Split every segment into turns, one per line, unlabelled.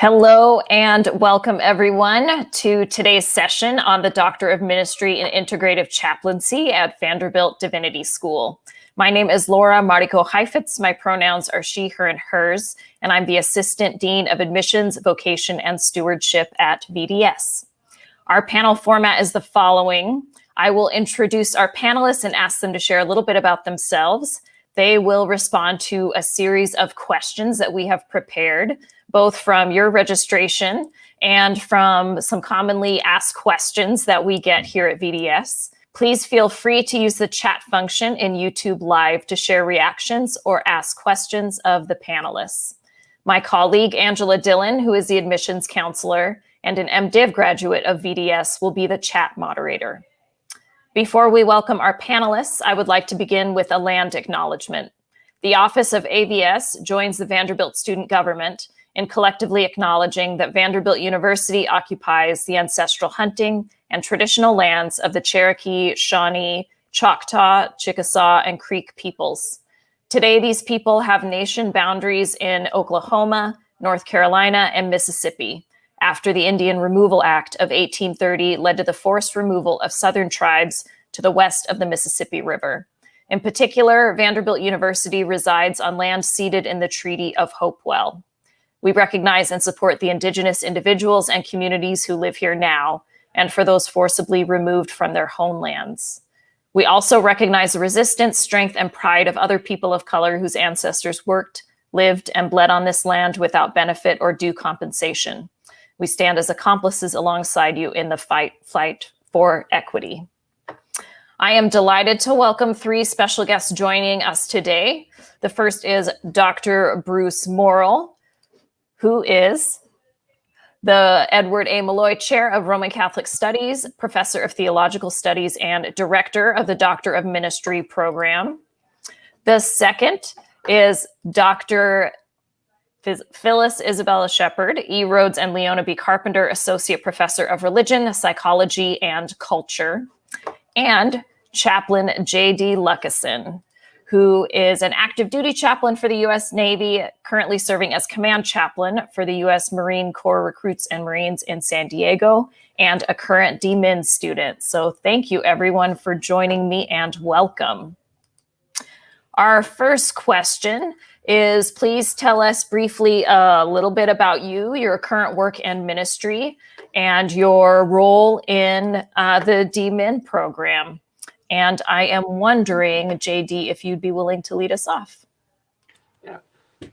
Hello and welcome everyone to today's session on the Doctor of Ministry in Integrative Chaplaincy at Vanderbilt Divinity School. My name is Laura Mariko Cheifetz. My pronouns are she, her, and hers, and I'm the Assistant Dean of Admissions, Vocation, and Stewardship at VDS. Our panel format is the following. I will introduce our panelists and ask them to share a little bit about themselves. They will respond to a series of questions that we have prepared, both from your registration and from some commonly asked questions that we get here at VDS. Please feel free to use the chat function in YouTube Live to share reactions or ask questions of the panelists. My colleague, Angela Dillon, who is the admissions counselor and an MDiv graduate of VDS, will be the chat moderator. Before we welcome our panelists, I would like to begin with a land acknowledgement. The Office of AVS joins the Vanderbilt student government in collectively acknowledging that Vanderbilt University occupies the ancestral hunting and traditional lands of the Cherokee, Shawnee, Choctaw, Chickasaw, and Creek peoples. Today, these people have nation boundaries in Oklahoma, North Carolina, and Mississippi, after the Indian Removal Act of 1830 led to the forced removal of Southern tribes to the west of the Mississippi River. In particular, Vanderbilt University resides on land ceded in the Treaty of Hopewell. We recognize and support the Indigenous individuals and communities who live here now, and for those forcibly removed from their homelands. We also recognize the resistance, strength, and pride of other people of color whose ancestors worked, lived, and bled on this land without benefit or due compensation. We stand as accomplices alongside you in the fight for equity. I am delighted to welcome three special guests joining us today. The first is Dr. Bruce Morrill, who is the Edward A. Malloy Chair of Roman Catholic Studies, Professor of Theological Studies, and Director of the Doctor of Ministry program. The second is Dr. Phillis Sheppard, E. Rhodes and Leona B. Carpenter Associate Professor of Religion, Psychology, and Culture, and Chaplain JD Luckesen, who is an active duty chaplain for the U.S. Navy, currently serving as command chaplain for the U.S. Marine Corps Recruits and Marines in San Diego, and a current DMin student. So thank you everyone for joining me and welcome. Our first question is, please tell us briefly a little bit about you, your current work and ministry, and your role in the DMin program. And I am wondering, JD, if you'd be willing to lead us off.
Yeah.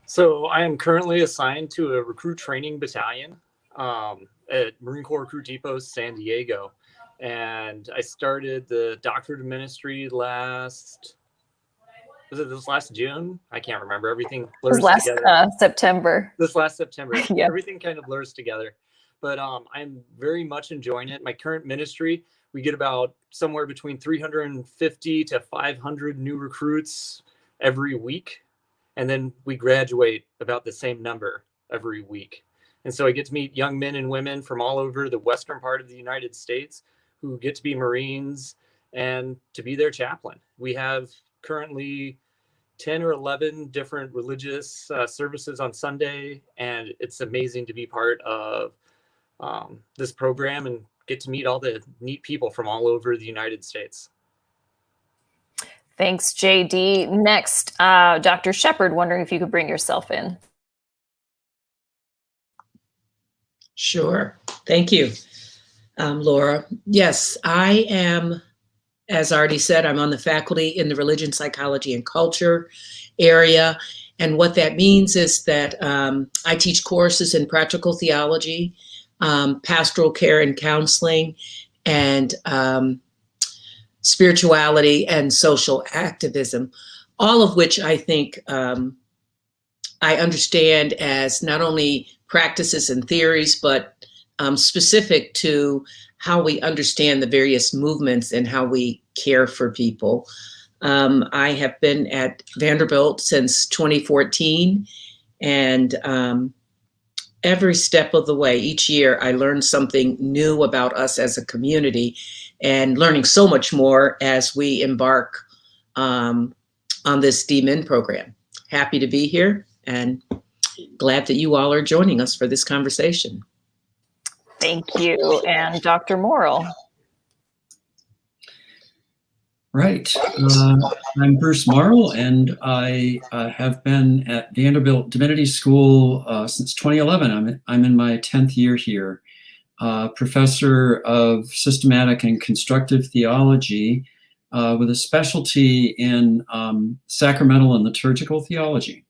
So I am currently assigned to a recruit training battalion at Marine Corps Recruit Depot, San Diego. And I started the Doctorate of Ministry last June? I can't remember. Everything blurs together.
September.
This last September.
Yeah.
Everything kind of blurs together. But I'm very much enjoying it. My current ministry, we get about somewhere between 350 to 500 new recruits every week. And then we graduate about the same number every week. And so I get to meet young men and women from all over the western part of the United States who get to be Marines and to be their chaplain. We have currently 10 or 11 different religious services on Sunday, and it's amazing to be part of this program and get to meet all the neat people from all over the United States.
Thanks, JD. Next, Dr. Sheppard, wondering if you could bring yourself in.
Sure. Thank you, Laura. Yes, I am, as already said, I'm on the faculty in the Religion, Psychology, and Culture area. And what that means is that I teach courses in practical theology, pastoral care and counseling, and spirituality and social activism, all of which I think I understand as not only practices and theories, but specific to how we understand the various movements and how we care for people. I have been at Vanderbilt since 2014, and every step of the way, each year, I learn something new about us as a community, and learning so much more as we embark on this DMin program. Happy to be here, and glad that you all are joining us for this conversation.
Thank you. And Dr. Morrill.
Right. I'm Bruce Morrill, and I have been at Vanderbilt Divinity School since 2011. I'm in my 10th year here. Professor of systematic and constructive theology with a specialty in sacramental and liturgical theology.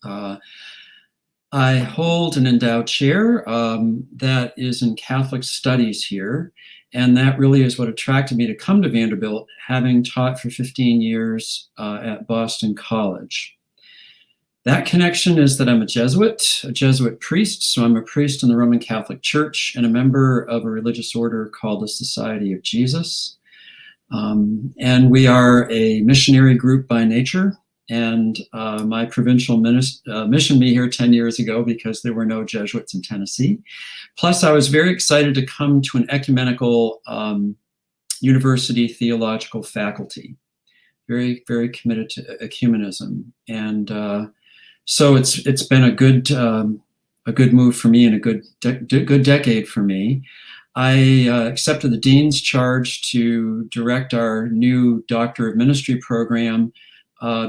I hold an endowed chair that is in Catholic studies here. And that really is what attracted me to come to Vanderbilt, having taught for 15 years at Boston College. That connection is that I'm a Jesuit priest. So I'm a priest in the Roman Catholic Church and a member of a religious order called the Society of Jesus. And we are a missionary group by nature. And my provincial missioned me here 10 years ago because there were no Jesuits in Tennessee. Plus, I was very excited to come to an ecumenical university theological faculty, very, very committed to ecumenism. And so it's been a good move for me and a good decade for me. I accepted the dean's charge to direct our new Doctor of Ministry program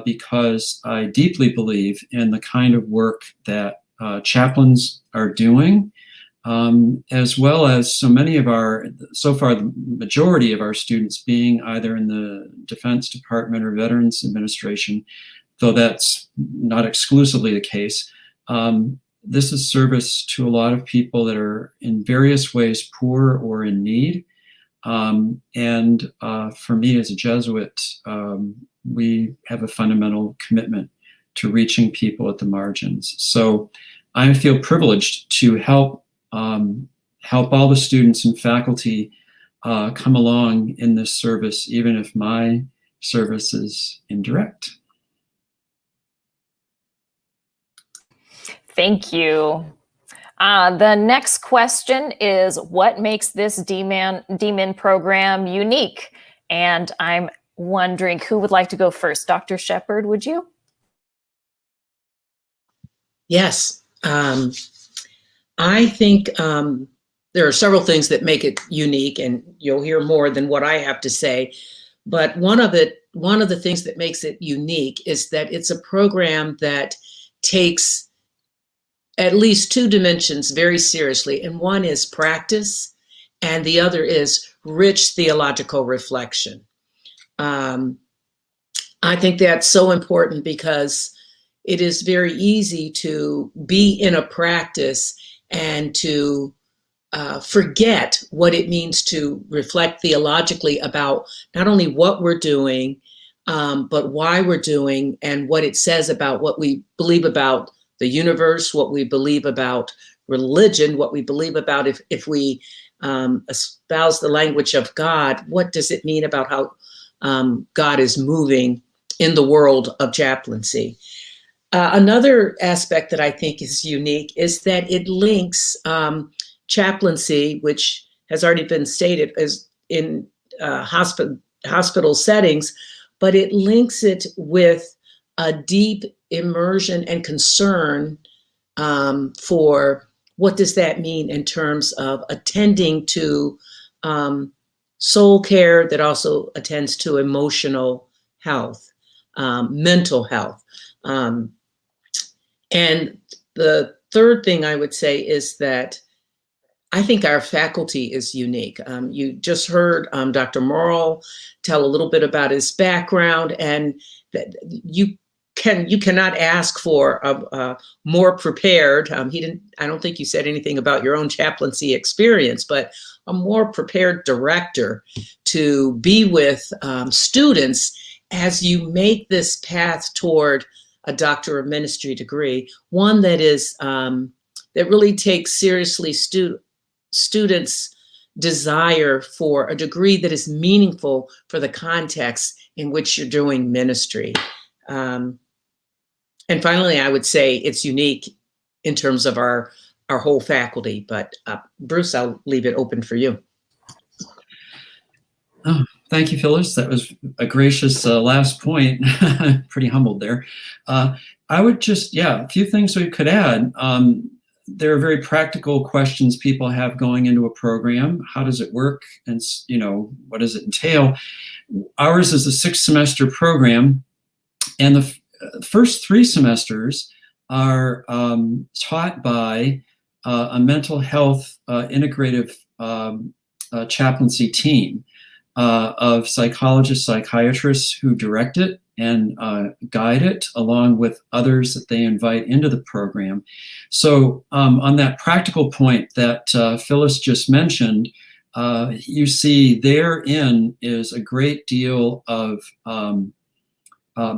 because I deeply believe in the kind of work that chaplains are doing, as well as so far the majority of our students being either in the Defense Department or Veterans Administration, though that's not exclusively the case. This is service to a lot of people that are in various ways poor or in need. And for me as a Jesuit, we have a fundamental commitment to reaching people at the margins. So I feel privileged to help all the students and faculty come along in this service, even if my service is indirect.
Thank you. The next question is, what makes this DMin program unique? And I'm wondering who would like to go first. Dr. Sheppard, would you?
Yes. I think there are several things that make it unique, and you'll hear more than what I have to say. But one of the things that makes it unique is that it's a program that takes at least two dimensions very seriously. And one is practice, and the other is rich theological reflection. I think that's so important because it is very easy to be in a practice and to forget what it means to reflect theologically about not only what we're doing, but why we're doing and what it says about what we believe about the universe, what we believe about religion, what we believe about if we espouse the language of God, what does it mean about how God is moving in the world of chaplaincy. Another aspect that I think is unique is that it links chaplaincy, which has already been stated as in hospital settings, but it links it with a deep immersion and concern for what does that mean in terms of attending to soul care that also attends to emotional health, mental health. And the third thing I would say is that I think our faculty is unique. You just heard Dr. Morrill tell a little bit about his background, and that you cannot ask for a more prepared. I don't think you said anything about your own chaplaincy experience, but a more prepared director to be with students as you make this path toward a Doctor of Ministry degree, one that is that really takes seriously students' desire for a degree that is meaningful for the context in which you're doing ministry. And finally, I would say it's unique in terms of our whole faculty, but Bruce, I'll leave it open for you.
Oh, thank you, Phyllis. That was a gracious last point. Pretty humbled there. I would just, a few things we could add. There are very practical questions people have going into a program. How does it work? And, what does it entail? Ours is a 6-semester program, and the first 3 semesters are taught by a mental health integrative chaplaincy team of psychologists, psychiatrists who direct it and guide it, along with others that they invite into the program. So on that practical point that Phyllis just mentioned, you see therein is a great deal of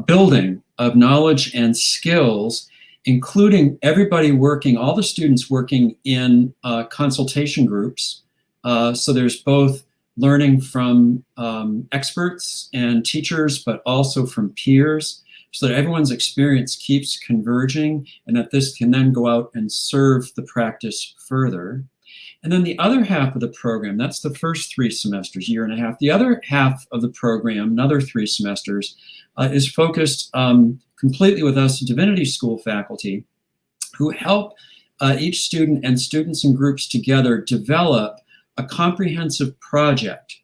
building of knowledge and skills, including everybody working, all the students working in consultation groups. So there's both learning from experts and teachers, but also from peers, so that everyone's experience keeps converging and that this can then go out and serve the practice further. And then the other half of the program, that's the first 3 semesters, year and a half. The other half of the program, another 3 semesters, is focused completely with us Divinity School faculty who help each student and students and groups together develop a comprehensive project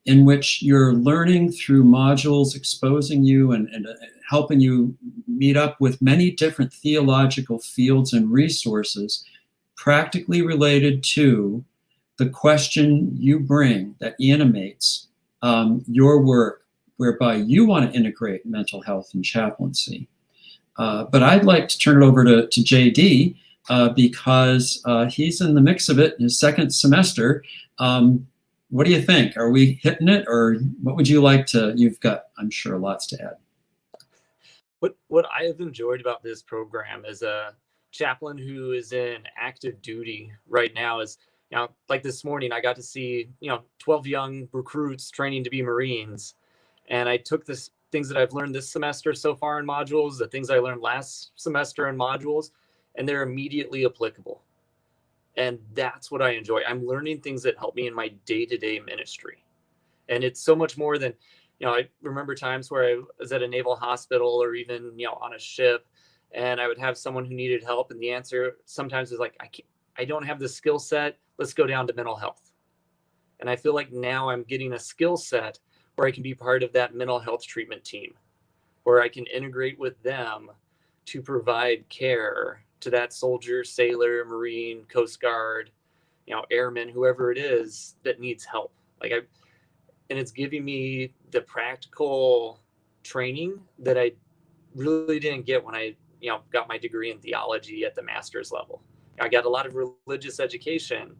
in which you're learning through modules, exposing you and helping you meet up with many different theological fields and resources practically related to the question you bring that animates your work, whereby you want to integrate mental health and chaplaincy. But I'd like to turn it over to JD because he's in the mix of it in his 2nd semester. What do you think? Are we hitting it, or what would you like to, you've got, I'm sure, lots to add.
What I have enjoyed about this program as a chaplain who is in active duty right now is, like this morning, I got to see, 12 young recruits training to be Marines. And I took this things that I've learned this semester so far in modules, the things I learned last semester in modules, and they're immediately applicable. And that's what I enjoy. I'm learning things that help me in my day-to-day ministry. And it's so much more than, I remember times where I was at a naval hospital or even, on a ship, and I would have someone who needed help. And the answer sometimes is like, I don't have the skill set. Let's go down to mental health. And I feel like now I'm getting a skill set where I can be part of that mental health treatment team, where I can integrate with them to provide care to that soldier, sailor, Marine, Coast Guard, airman, whoever it is that needs help. And it's giving me the practical training that I really didn't get when I, got my degree in theology at the master's level. I got a lot of religious education,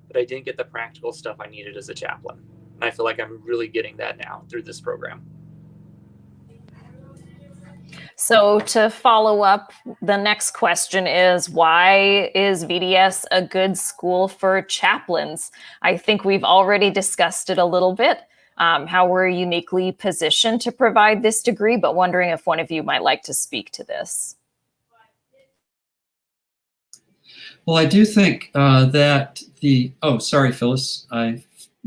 but I didn't get the practical stuff I needed as a chaplain. And I feel like I'm really getting that now through this program.
So to follow up, the next question is, why is VDS a good school for chaplains? I think we've already discussed it a little bit, how we're uniquely positioned to provide this degree, but wondering if one of you might like to speak to this.
Well, I do think that sorry, Phyllis, I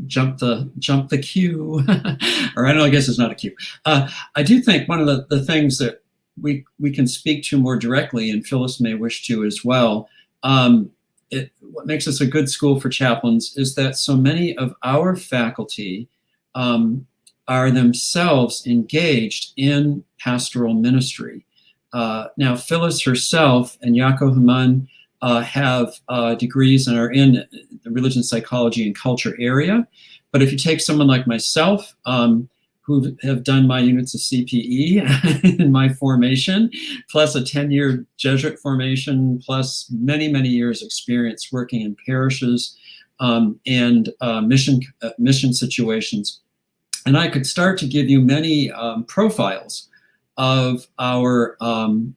jumped the queue, or I guess it's not a queue. I do think one of the things that we can speak to more directly, and Phyllis may wish to as well, what makes us a good school for chaplains is that so many of our faculty are themselves engaged in pastoral ministry. Now, Phyllis herself and Yaakov Haman have degrees and are in the religion, psychology, and culture area. But if you take someone like myself, who have done my units of CPE in my formation, plus a 10-year Jesuit formation, plus many, many years experience working in parishes and mission situations. And I could start to give you many profiles of our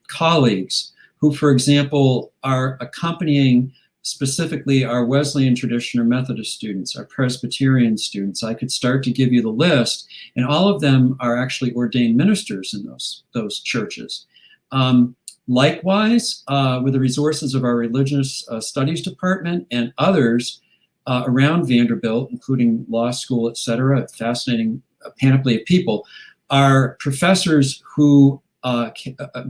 colleagues who, for example, are accompanying specifically our Wesleyan tradition or Methodist students, our Presbyterian students. I could start to give you the list, and all of them are actually ordained ministers in those churches. Likewise, with the resources of our religious studies department and others around Vanderbilt, including law school, et cetera, a fascinating panoply of people, are professors who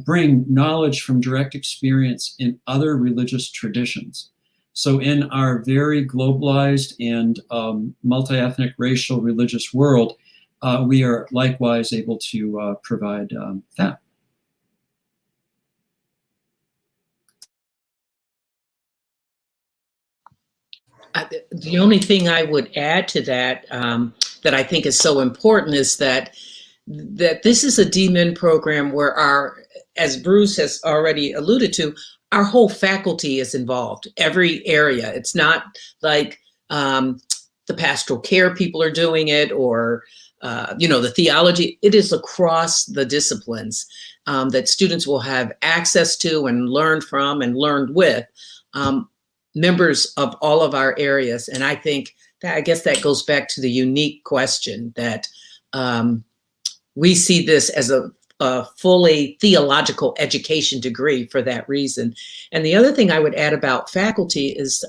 bring knowledge from direct experience in other religious traditions. So in our very globalized and multi-ethnic, racial, religious world, we are likewise able to provide that.
The only thing I would add to that, that I think is so important, is that this is a DMin program where as Bruce has already alluded to, our whole faculty is involved, every area. It's not like the pastoral care people are doing it, or the theology. It is across the disciplines that students will have access to and learn from and learned with members of all of our areas. And I think that, I guess that goes back to the unique question that we see this as a fully theological education degree for that reason. And the other thing I would add about faculty is,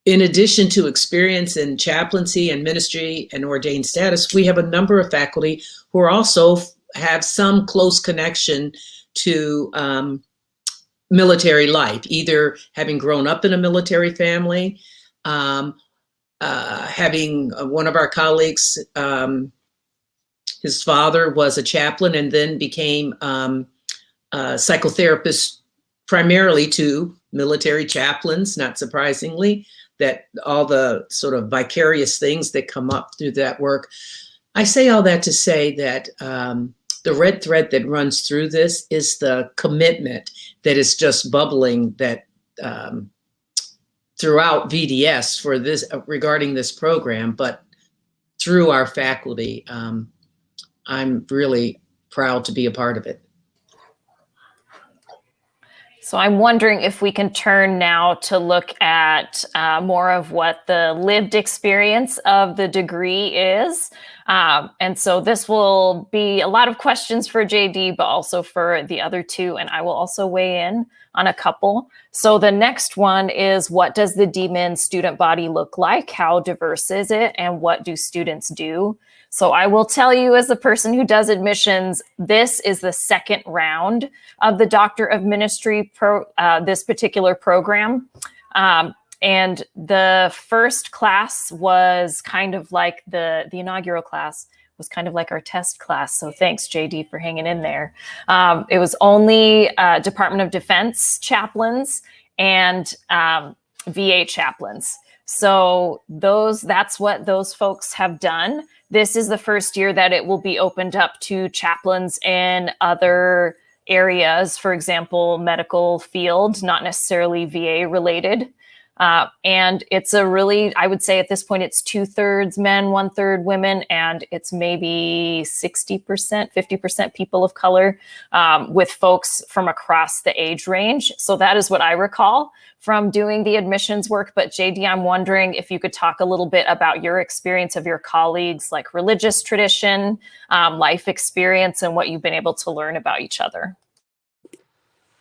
in addition to experience in chaplaincy and ministry and ordained status, we have a number of faculty who are also have some close connection to military life, either having grown up in a military family, having one of our colleagues, his father was a chaplain and then became a psychotherapist primarily to military chaplains, not surprisingly, that all the sort of vicarious things that come up through that work. I say all that to say that the red thread that runs through this is the commitment that is just bubbling that throughout VDS for this regarding this program, but through our faculty. I'm really proud to be a part of it.
So I'm wondering if we can turn now to look at more of what the lived experience of the degree is. And so this will be a lot of questions for JD, but also for the other two, and I will also weigh in on a couple. So the next one is, what does the DMin student body look like? How diverse is it? And what do students do? So I will tell you, as a person who does admissions, this is the second round of the Doctor of Ministry, this particular program. And the first class was kind of like the inaugural class was kind of like our test class. So thanks, JD, for hanging in there. It was only Department of Defense chaplains and VA chaplains. So that's what those folks have done. This is the first year that it will be opened up to chaplains in other areas, for example, medical field, not necessarily VA related. And it's a really, I would say at this point, it's 2/3 men, 1/3 women, and it's maybe 60%, 50% people of color, with folks from across the age range. So that is what I recall from doing the admissions work. But JD, I'm wondering if you could talk a little bit about your experience of your colleagues, like religious tradition, life experience, and what you've been able to learn about each other.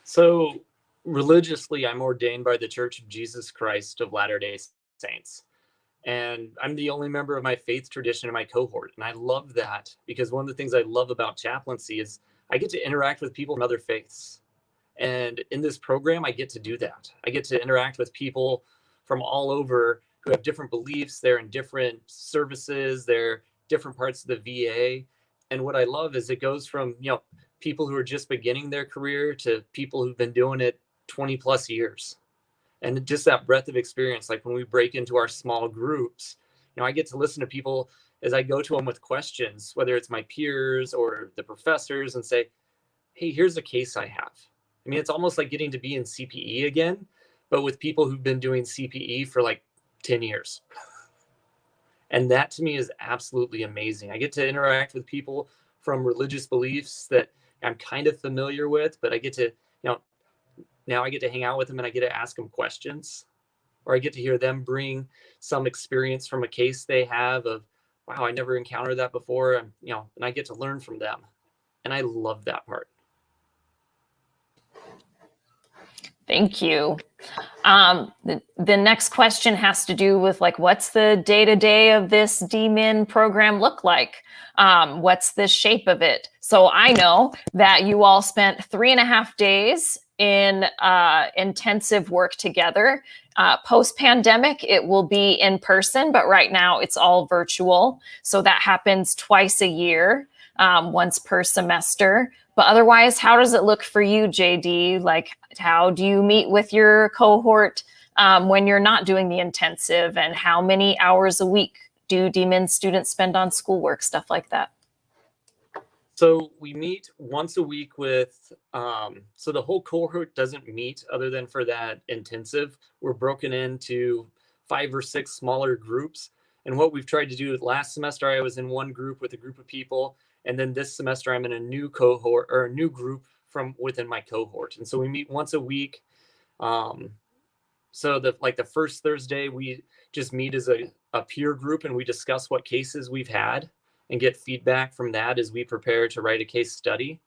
So religiously, I'm ordained by the Church of Jesus Christ of Latter-day Saints. And I'm the only member of my faith tradition in my cohort. And I love that, because one of the things I love about chaplaincy is I get to interact with people from other faiths. And in this program, I get to do that. I get to interact with people from all over who have different beliefs. They're in different services. They're different parts of the VA. And what I love is it goes from, people who are just beginning their career to people who've been doing it 20 plus years. And just that breadth of experience, like when we break into our small groups, I get to listen to people as I go to them with questions, whether it's my peers or the professors, and say, hey, here's a case I have. I mean, it's almost like getting to be in CPE again, but with people who've been doing CPE for like 10 years. And that to me is absolutely amazing. I get to interact with people from religious beliefs that I'm kind of familiar with, but I get to, now I get to hang out with them and I get to ask them questions, or I get to hear them bring some experience from a case they have of, wow, I never encountered that before. And, and I get to learn from them. And I love that part.
Thank you. The next question has to do with like, what's the day-to-day of this DMin program look like? What's the shape of it? So I know that you all spent 3.5 days in intensive work together. Post-pandemic, it will be in person, but right now it's all virtual. So that happens twice a year, once per semester. But otherwise, how does it look for you, JD? Like, how do you meet with your cohort when you're not doing the intensive? And how many hours a week do DMin students spend on schoolwork, stuff like that?
So we meet once a week with, so the whole cohort doesn't meet other than for that intensive. We're broken into 5 or 6 smaller groups. And what we've tried to do last semester, I was in one group with a group of people. And then this semester, I'm in a new cohort or a new group from within my cohort. And so we meet once a week. So the first Thursday, we just meet as a peer group and we discuss what cases we've had and get feedback from that as we prepare to write a case study.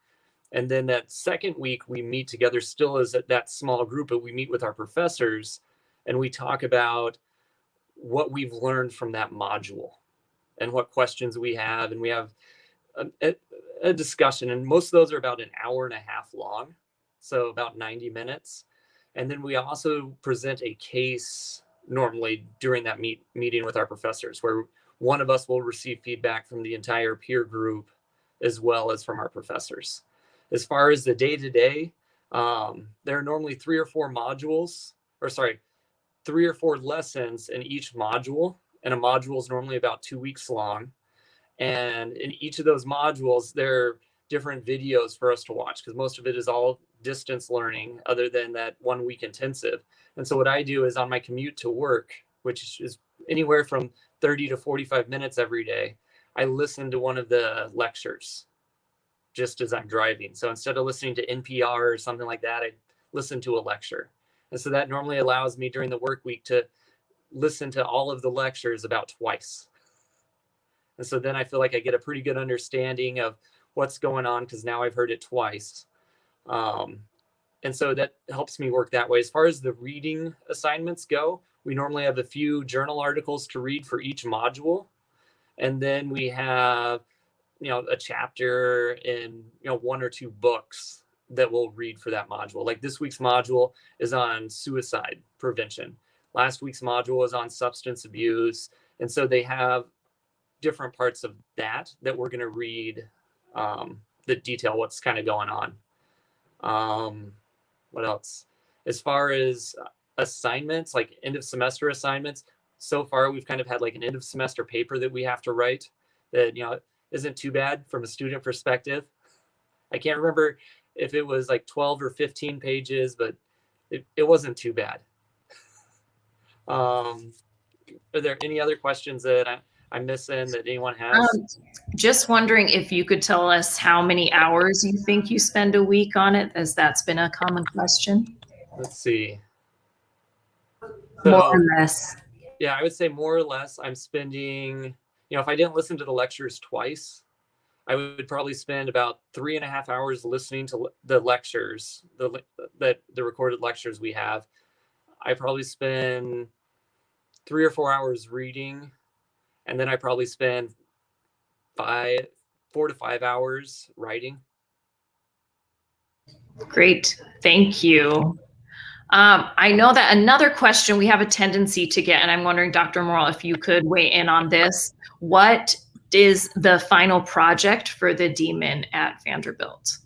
And then that second week, we meet together still as that small group, but we meet with our professors and we talk about what we've learned from that module and what questions we have. And we have a discussion, and most of those are about 1.5 hours long, so about 90 minutes. And then we also present a case normally during that meeting with our professors, where one of us will receive feedback from the entire peer group as well as from our professors. As far as the day-to-day, there are normally 3 or 4 modules, or sorry, 3 or 4 lessons in each module, and a module is normally about 2 weeks long. And in each of those modules, there are different videos for us to watch because most of it is all distance learning other than that 1 week intensive. And so what I do is on my commute to work, which is anywhere from 30 to 45 minutes every day, I listen to one of the lectures just as I'm driving. So instead of listening to NPR or something like that, I listen to a lecture. And so that normally allows me during the work week to listen to all of the lectures about twice. And so then I feel like I get a pretty good understanding of what's going on because now I've heard it twice. And so that helps me work that way. As far as the reading assignments go, we normally have a few journal articles to read for each module. And then we have, a chapter in, 1 or 2 books that we'll read for that module. Like this week's module is on suicide prevention. Last week's module is on substance abuse. And so they have different parts of that we're going to read that detail what's kind of going on. What else? As far as assignments, like end of semester assignments, so far we've kind of had like an end of semester paper that we have to write that, isn't too bad from a student perspective. I can't remember if it was like 12 or 15 pages, but it wasn't too bad. Are there any other questions that I'm missing that anyone has?
Just wondering if you could tell us how many hours you think you spend a week on it, as that's been a common question.
Let's see.
More or less.
Yeah, I would say more or less I'm spending, if I didn't listen to the lectures twice, I would probably spend about 3.5 hours listening to the lectures, the recorded lectures we have. I probably spend 3 or 4 hours reading. And then I probably spend 4 to 5 hours writing.
Great, thank you. I know that another question we have a tendency to get, and I'm wondering, Dr. Morrill, if you could weigh in on this. What is the final project for the DMin at Vanderbilt?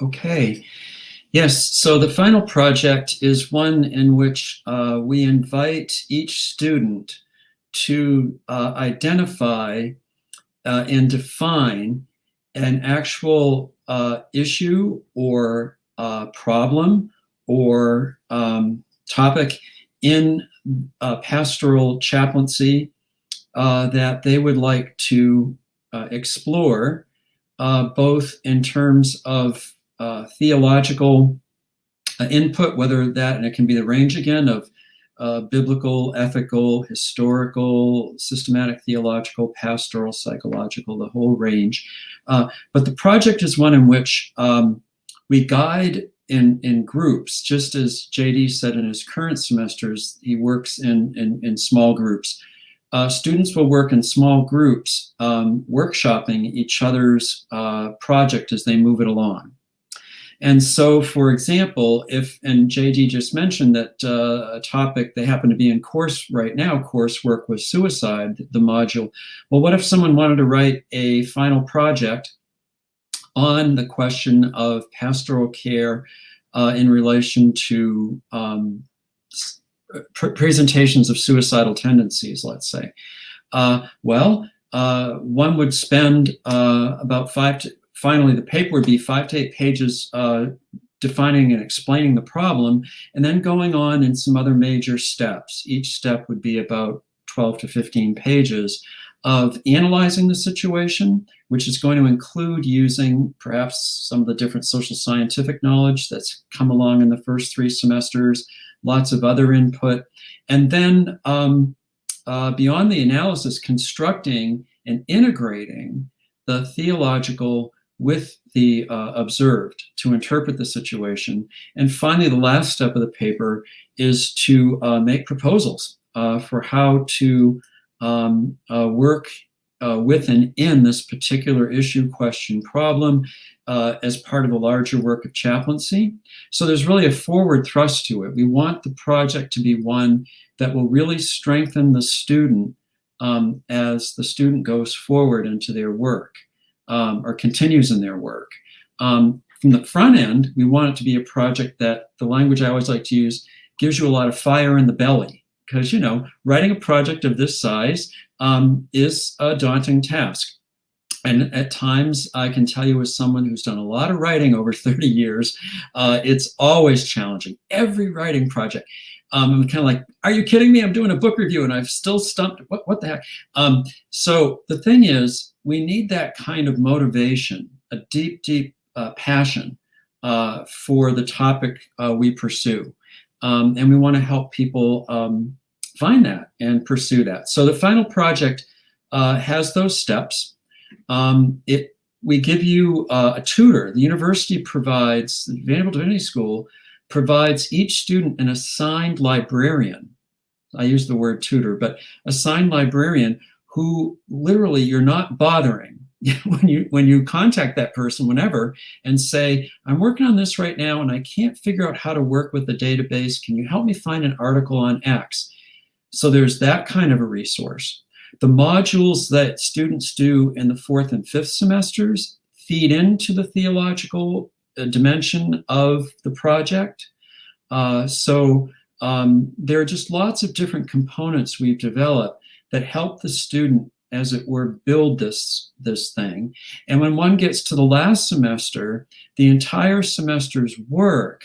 Okay. Yes, so the final project is one in which we invite each student to identify and define an actual issue or problem or topic in pastoral chaplaincy that they would like to explore, both in terms of theological input, whether that, and it can be the range again of biblical, ethical, historical, systematic, theological, pastoral, psychological, the whole range. But the project is one in which we guide in groups, just as JD said in his current semesters, he works in small groups. Students will work in small groups, workshopping each other's project as they move it along. And so, for example, and JD just mentioned that a topic they happen to be in course right now, coursework with suicide, the module. Well, what if someone wanted to write a final project on the question of pastoral care in relation to presentations of suicidal tendencies, let's say? One would spend finally the paper would be 5 to 8 pages defining and explaining the problem, and then going on in some other major steps. Each step would be about 12 to 15 pages of analyzing the situation, which is going to include using perhaps some of the different social scientific knowledge that's come along in the first 3 semesters, lots of other input, and then beyond the analysis, constructing and integrating the theological with the observed to interpret the situation. And finally, the last step of the paper is to make proposals for how to work with and in this particular issue, question, problem as part of a larger work of chaplaincy. So there's really a forward thrust to it. We want the project to be one that will really strengthen the student as the student goes forward into their work or continues in their work. From the front end, we want it to be a project that, the language I always like to use, gives you a lot of fire in the belly. Because, you know, writing a project of this size is a daunting task. And at times, I can tell you as someone who's done a lot of writing over 30 years, it's always challenging. Every writing project. I'm kind of like, are you kidding me? I'm doing a book review and I've still stumped. What the heck? So the thing is, we need that kind of motivation, a deep, deep passion for the topic we pursue. And we want to help people find that and pursue that. So the final project has those steps. We give you a tutor. The university provides, the Vanderbilt Divinity School provides each student an assigned librarian. I use the word tutor, but assigned librarian who literally you're not bothering when you contact that person whenever and say, I'm working on this right now and I can't figure out how to work with the database. Can you help me find an article on X? So there's that kind of a resource. The modules that students do in the 4th and 5th semesters feed into the theological dimension of the project. So there are just lots of different components we've developed that help the student, as it were, build this thing. And when one gets to the last semester, the entire semester's work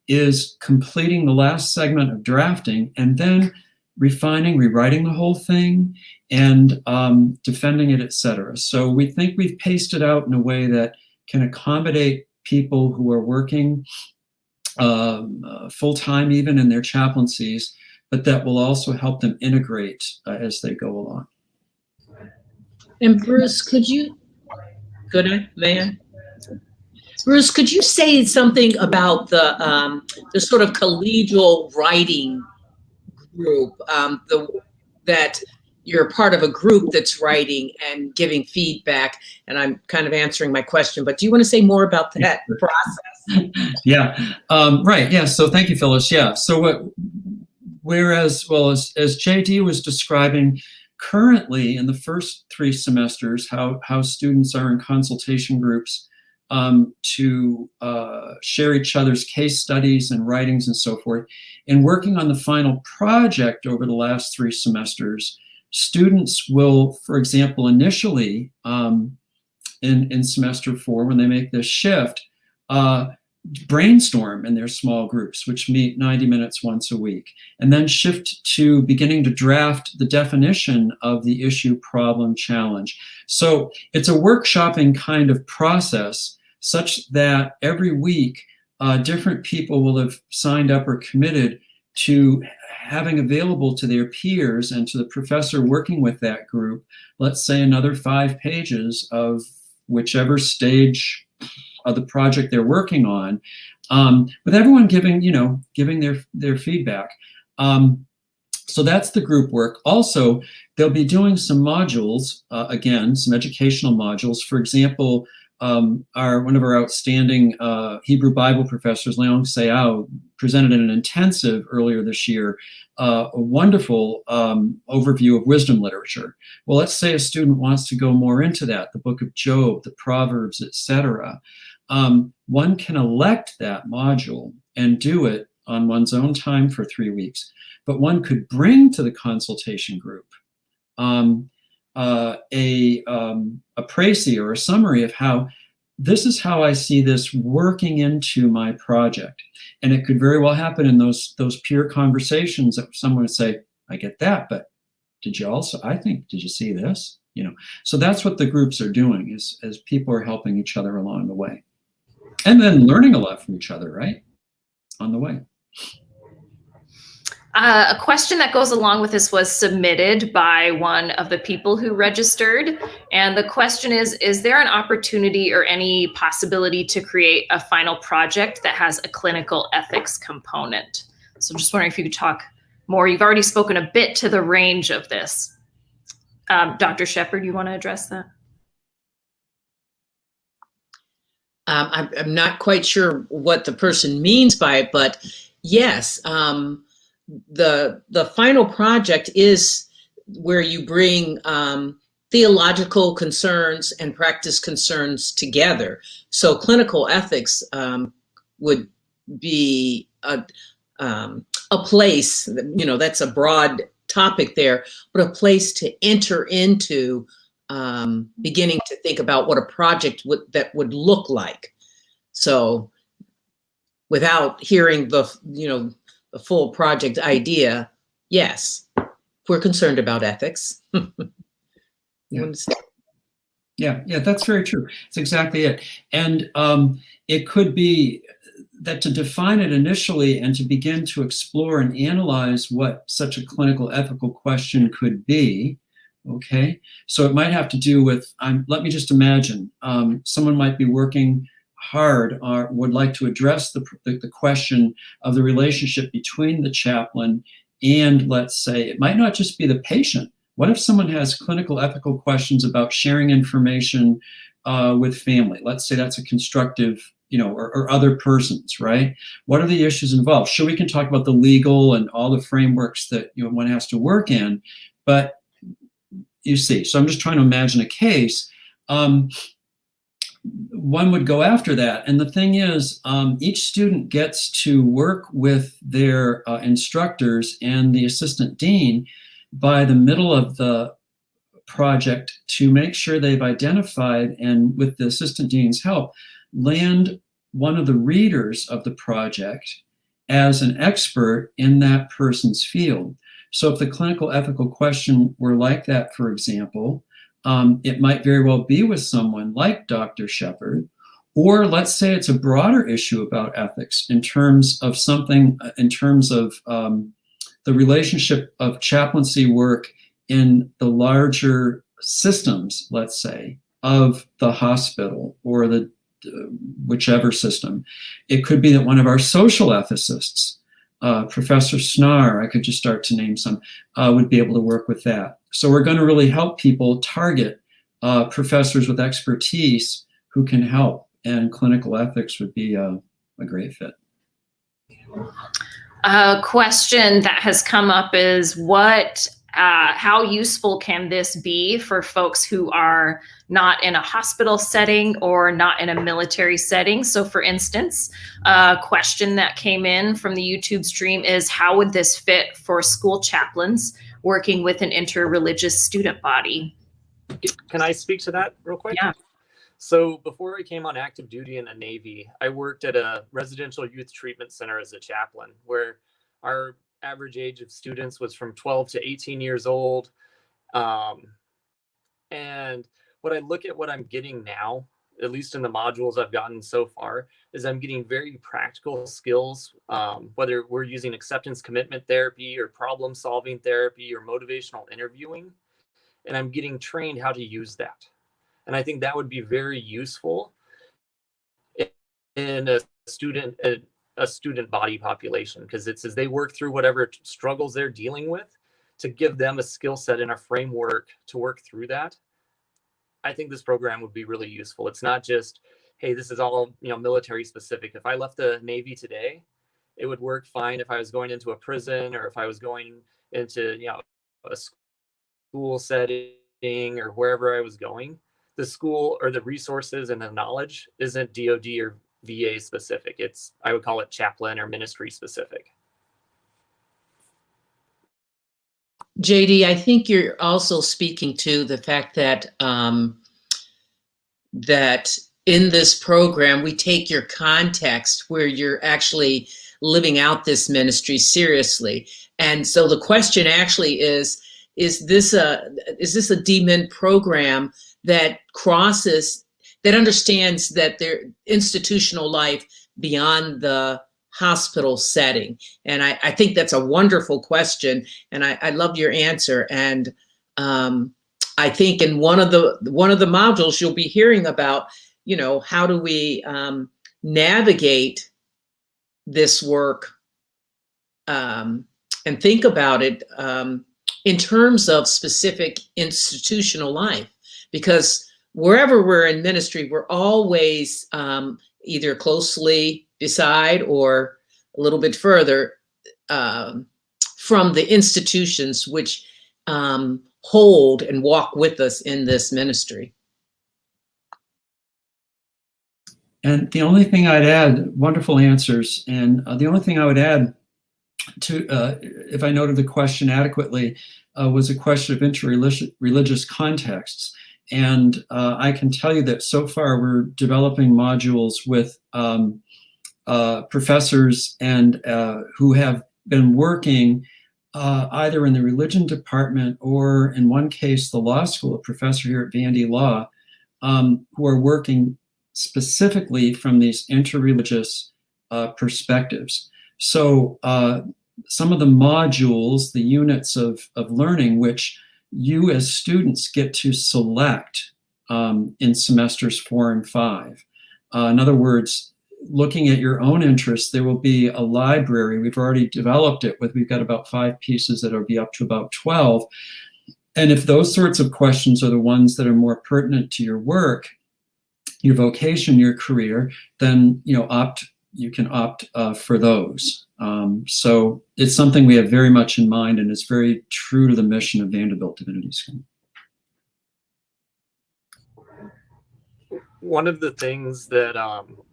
is completing the last segment of drafting and then refining, rewriting the whole thing, and defending it, etc. So we think we've paced it out in a way that can accommodate people who are working full-time even in their chaplaincies, but that will also help them integrate as they go along.
And Bruce, Bruce, could you say something about the sort of collegial writing group, that you're part of a group that's writing and giving feedback? And I'm kind of answering my question, but do you want to say more about that process?
Yeah, right. Yeah. So thank you, Phyllis. Yeah. So whereas JD was describing, currently in the first 3 semesters, how students are in consultation groups to share each other's case studies and writings and so forth. In working on the final project over the last 3 semesters, students will, for example, initially in semester 4, when they make this shift, brainstorm in their small groups, which meet 90 minutes once a week, and then shift to beginning to draft the definition of the issue, problem, challenge. So it's a workshopping kind of process such that every week different people will have signed up or committed to having available to their peers and to the professor working with that group, let's say another 5 pages of whichever stage of the project they're working on, with everyone giving their feedback. So that's the group work. Also, they'll be doing some modules, again, some educational modules. For example, one of our outstanding Hebrew Bible professors, Leon Sayao, presented in an intensive earlier this year a wonderful overview of wisdom literature. Well, let's say a student wants to go more into that, the book of Job, the Proverbs, etc. One can elect that module and do it on one's own time for 3 weeks. But one could bring to the consultation group a précis or a summary of how this is how I see this working into my project. And it could very well happen in those peer conversations that someone would say, I get that, but did you see this? So that's what the groups are doing, as people are helping each other along the way. And then learning a lot from each other, right? On the way.
A question that goes along with this was submitted by one of the people who registered. And the question is there an opportunity or any possibility to create a final project that has a clinical ethics component? So I'm just wondering if you could talk more. You've already spoken a bit to the range of this. Dr. Sheppard, you want to address that?
I'm not quite sure what the person means by it, but yes, the final project is where you bring theological concerns and practice concerns together. So clinical ethics would be a place, that's a broad topic there, but a place to enter into beginning to think about what a project would look like. So without hearing the full project idea, yes, we're concerned about ethics.
Yeah, that's very true. It's exactly it. And it could be that to define it initially and to begin to explore and analyze what such a clinical ethical question could be, okay? So it might have to do with, let me just imagine, someone might be working hard or would like to address the question of the relationship between the chaplain and, let's say, it might not just be the patient. What if someone has clinical ethical questions about sharing information with family? Let's say that's a constructive, or other persons, right? What are the issues involved? Sure, we can talk about the legal and all the frameworks that one has to work in, but you see, so I'm just trying to imagine a case. One would go after that. And the thing is, each student gets to work with their instructors and the assistant dean by the middle of the project to make sure they've identified, and with the assistant dean's help, land one of the readers of the project as an expert in that person's field. So if the clinical ethical question were like that, for example, it might very well be with someone like Dr. Sheppard, or let's say it's a broader issue about ethics in terms of the relationship of chaplaincy work in the larger systems, let's say, of the hospital or the whichever system. It could be that one of our social ethicists, Professor Snar, I could just start to name some, would be able to work with that. So we're going to really help people target professors with expertise who can help, and clinical ethics would be a great fit.
A question that has come up is how useful can this be for folks who are not in a hospital setting or not in a military setting? So for instance, a question that came in from the YouTube stream is, how would this fit for school chaplains working with an interreligious student body?
Can I speak to that real quick?
Yeah.
So before I came on active duty in the Navy, I worked at a residential youth treatment center as a chaplain, where our average age of students was from 12 to 18 years old. And what I look at what I'm getting now, at least in the modules I've gotten so far, is I'm getting very practical skills, whether we're using acceptance commitment therapy or problem solving therapy or motivational interviewing, and I'm getting trained how to use that. And I think that would be very useful in a student body population, because it's as they work through whatever struggles they're dealing with, to give them a skill set and a framework to work through that. I think this program would be really useful. It's not just, hey, this is all, military specific. If I left the Navy today, it would work fine if I was going into a prison, or if I was going into, a school setting, or wherever I was going. The school or the resources and the knowledge isn't DoD or VA specific. I would call it chaplain or ministry specific.
JD, I think you're also speaking to the fact that that in this program, we take your context where you're actually living out this ministry seriously. And so the question actually is this a DMIN program that understands that their institutional life beyond the hospital setting? And I think that's a wonderful question, and I love your answer. And I think in one of the modules you'll be hearing about, how do we navigate this work and think about it in terms of specific institutional life, because wherever we're in ministry, we're always either closely beside or a little bit further from the institutions which hold and walk with us in this ministry.
And the only thing I'd add, wonderful answers, and the only thing I would add to, if I noted the question adequately, was a question of interreligious contexts. And I can tell you that so far we're developing modules with professors and who have been working either in the religion department or, in one case, the law school, a professor here at Vandy Law, who are working specifically from these interreligious perspectives. So some of the modules, the units of learning, which you as students get to select in semesters 4 and 5. In other words, looking at your own interests, there will be a library. We've already developed it we've got about 5 pieces that will be up to about 12. And if those sorts of questions are the ones that are more pertinent to your work, your vocation, your career, then you can opt for those. So it's something we have very much in mind, and it's very true to the mission of Vanderbilt Divinity School.
One of the things that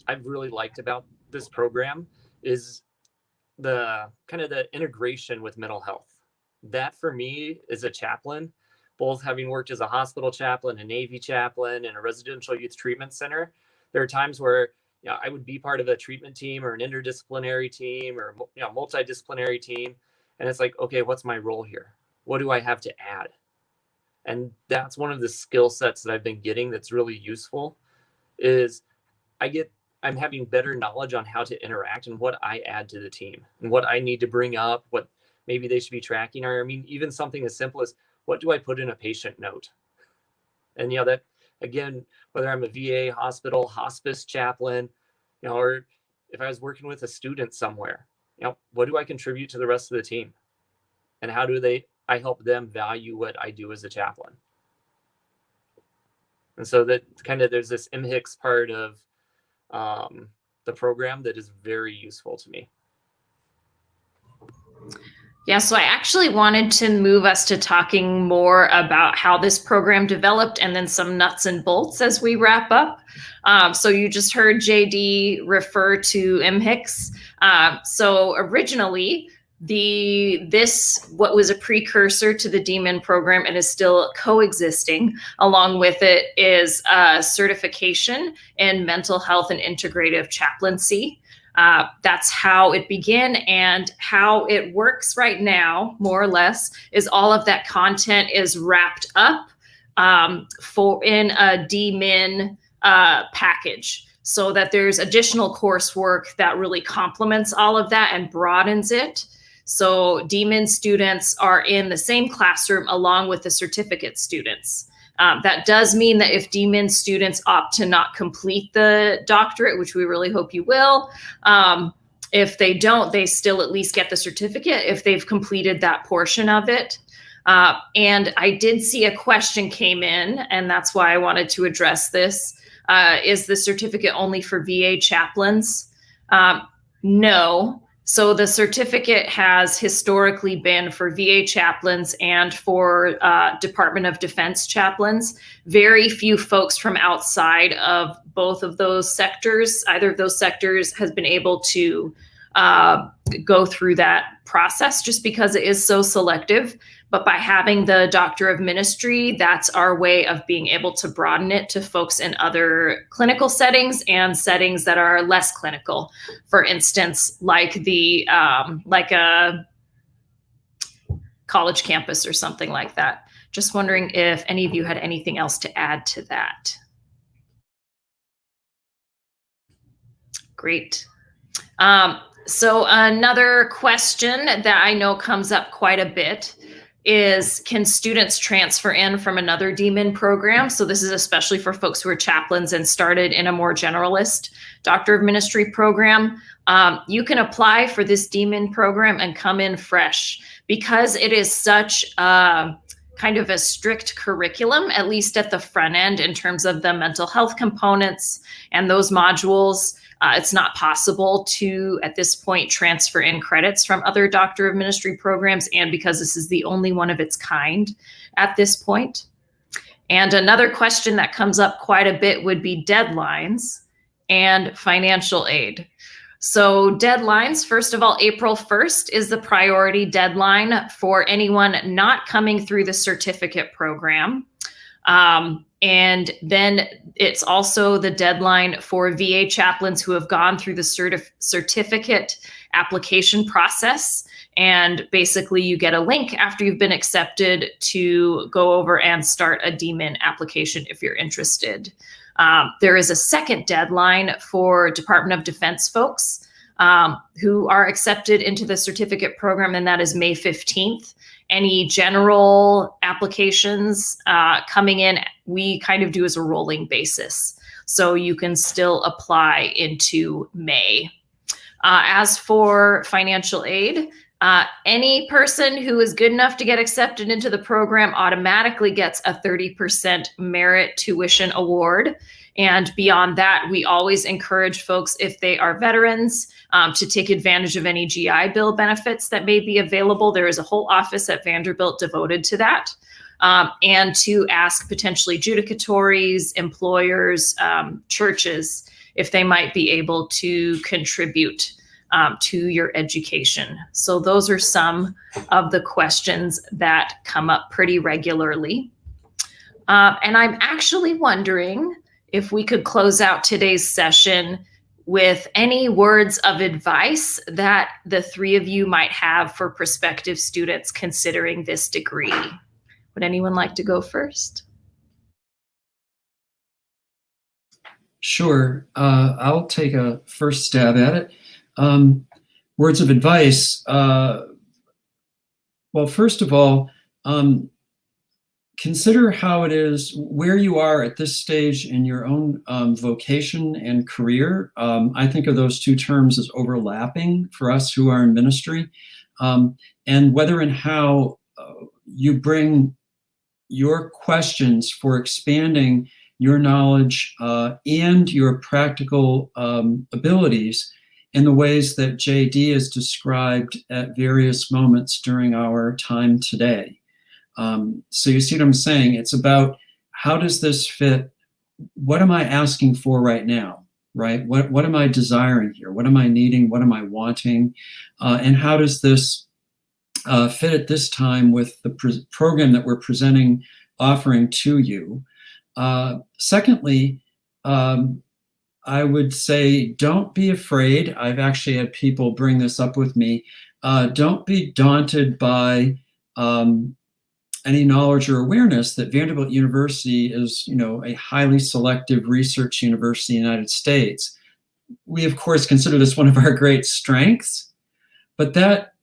I've really liked about this program is the kind of the integration with mental health. That for me as a chaplain, both having worked as a hospital chaplain, a Navy chaplain, and a residential youth treatment center, there are times where I would be part of a treatment team or an interdisciplinary team or multidisciplinary team, and it's like, okay, what's my role here? What do I have to add? And that's one of the skill sets that I've been getting that's really useful. Is I'm having better knowledge on how to interact and what I add to the team and what I need to bring up, what maybe they should be tracking, or even something as simple as, what do I put in a patient note? And that, again, whether I'm a VA, hospital, hospice chaplain, or if I was working with a student somewhere, what do I contribute to the rest of the team? And how do I help them value what I do as a chaplain? And so that there's this MHICS part of the program that is very useful to me.
Yeah, so I actually wanted to move us to talking more about how this program developed and then some nuts and bolts as we wrap up. So you just heard JD refer to MHICS. So originally, what was a precursor to the DMIN program and is still coexisting along with it is certification in mental health and integrative chaplaincy. That's how it began, and how it works right now, more or less, is all of that content is wrapped up in a DMIN package, so that there's additional coursework that really complements all of that and broadens it. So DMIN students are in the same classroom along with the certificate students. That does mean that if DMin students opt to not complete the doctorate, which we really hope you will, if they don't, they still at least get the certificate if they've completed that portion of it. And I did see a question came in, and that's why I wanted to address this. Is the certificate only for VA chaplains? No. So the certificate has historically been for VA chaplains and for Department of Defense chaplains. Very few folks from outside of both of those sectors, either of those sectors, has been able to go through that process just because it is so selective. But by having the Doctor of Ministry, that's our way of being able to broaden it to folks in other clinical settings and settings that are less clinical. For instance, like a college campus or something like that. Just wondering if any of you had anything else to add to that. Great. So another question that I know comes up quite a bit is, can students transfer in from another DMin program? So this is especially for folks who are chaplains and started in a more generalist Doctor of Ministry program. You can apply for this DMin program and come in fresh. Because it is such a kind of a strict curriculum, at least at the front end in terms of the mental health components and those modules. It's not possible to, at this point, transfer in credits from other Doctor of Ministry programs, and because this is the only one of its kind at this point. And another question that comes up quite a bit would be deadlines and financial aid. So deadlines, first of all, April 1st is the priority deadline for anyone not coming through the certificate program. And then it's also the deadline for VA chaplains who have gone through the certificate application process. And basically you get a link after you've been accepted to go over and start a DMin application if you're interested. There is a second deadline for Department of Defense folks who are accepted into the certificate program, and that is May 15th. Any general applications coming in, we kind of do as a rolling basis. So you can still apply into May. As for financial aid, any person who is good enough to get accepted into the program automatically gets a 30% merit tuition award. And beyond that, we always encourage folks, if they are veterans, to take advantage of any GI Bill benefits that may be available. There is a whole office at Vanderbilt devoted to that. And to ask potentially judicatories, employers, churches, if they might be able to contribute to your education. So those are some of the questions that come up pretty regularly. And I'm actually wondering if we could close out today's session with any words of advice that the three of you might have for prospective students considering this degree. Would anyone like to go first?
Sure, I'll take a first stab at it. Words of advice. Well, first of all, consider how it is, where you are at this stage in your own vocation and career. I think of those two terms as overlapping for us who are in ministry, and whether and how you bring your questions for expanding your knowledge and your practical abilities in the ways that JD has described at various moments during our time today. So you see what I'm saying? It's about, how does this fit? What am I asking for right now, right? What am I desiring here? What am I needing? What am I wanting? And how does this fit at this time with the program that we're presenting, offering to you? Secondly, I would say, don't be afraid. I've actually had people bring this up with me. Don't be daunted by any knowledge or awareness that Vanderbilt University is, a highly selective research university in the United States. We, of course, consider this one of our great strengths, but that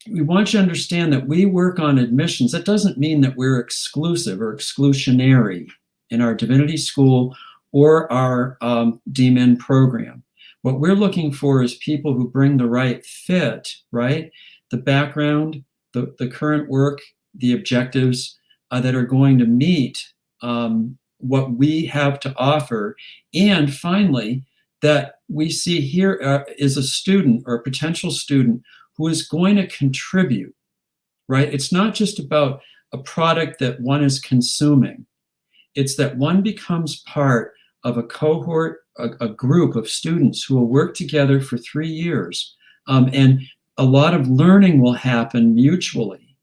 we want you to understand that we work on admissions. That doesn't mean that we're exclusive or exclusionary in our divinity school or our DMin program. What we're looking for is people who bring the right fit, right? The background, the current work, the objectives that are going to meet what we have to offer. And finally, that we see here is a student or a potential student who is going to contribute, right? It's not just about a product that one is consuming. It's that one becomes part of a cohort, a group of students who will work together for 3 years. And a lot of learning will happen mutually.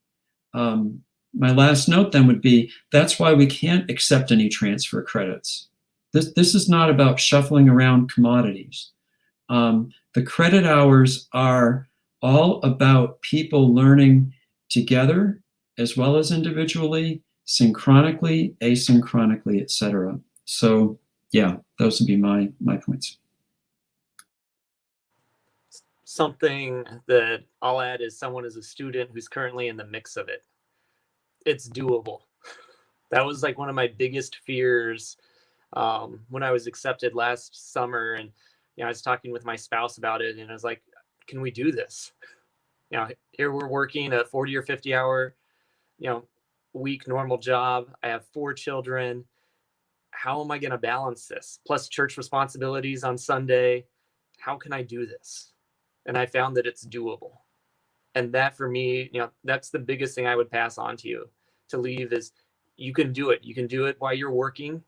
My last note then would be, that's why we can't accept any transfer credits. This is not about shuffling around commodities. The credit hours are all about people learning together as well as individually, synchronically, asynchronically, etc. So yeah, those would be my points.
Something that I'll add is someone as a student who's currently in the mix of it. It's doable. That was like one of my biggest fears when I was accepted last summer, and I was talking with my spouse about it, and I was like, can we do this? Here we're working a 40 or 50 hour week normal job. I have 4 children. How am I going to balance this? Plus church responsibilities on Sunday. How can I do this? And I found that it's doable. And that for me, that's the biggest thing I would pass on to you to leave is you can do it. You can do it while you're working.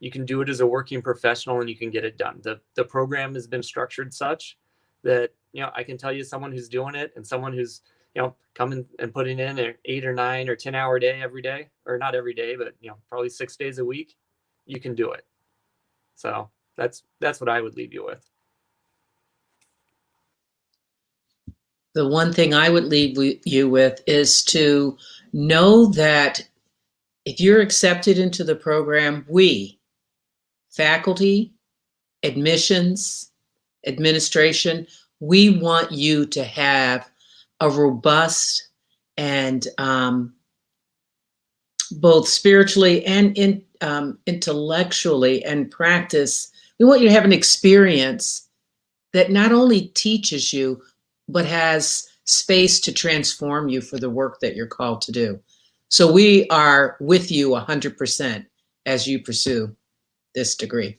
You can do it as a working professional, and you can get it done. The program has been structured such that, I can tell you someone who's doing it and someone who's, coming and putting in an 8 or 9 or 10 hour day every day, or not every day, but, probably 6 days a week, you can do it. So that's what I would leave you with.
The one thing I would leave you with is to know that if you're accepted into the program, we, faculty, admissions, administration, we want you to have a robust and both spiritually and intellectually and practice. We want you to have an experience that not only teaches you, but has space to transform you for the work that you're called to do. So we are with you 100% as you pursue this degree.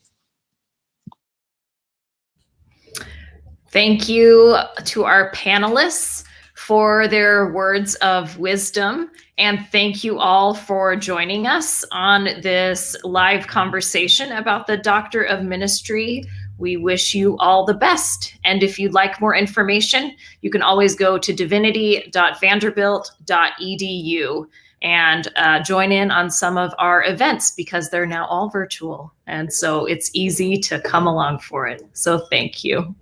Thank you to our panelists for their words of wisdom. And thank you all for joining us on this live conversation about the Doctor of Ministry. We wish you all the best. And if you'd like more information, you can always go to divinity.vanderbilt.edu and join in on some of our events, because they're now all virtual. And so it's easy to come along for it. So thank you.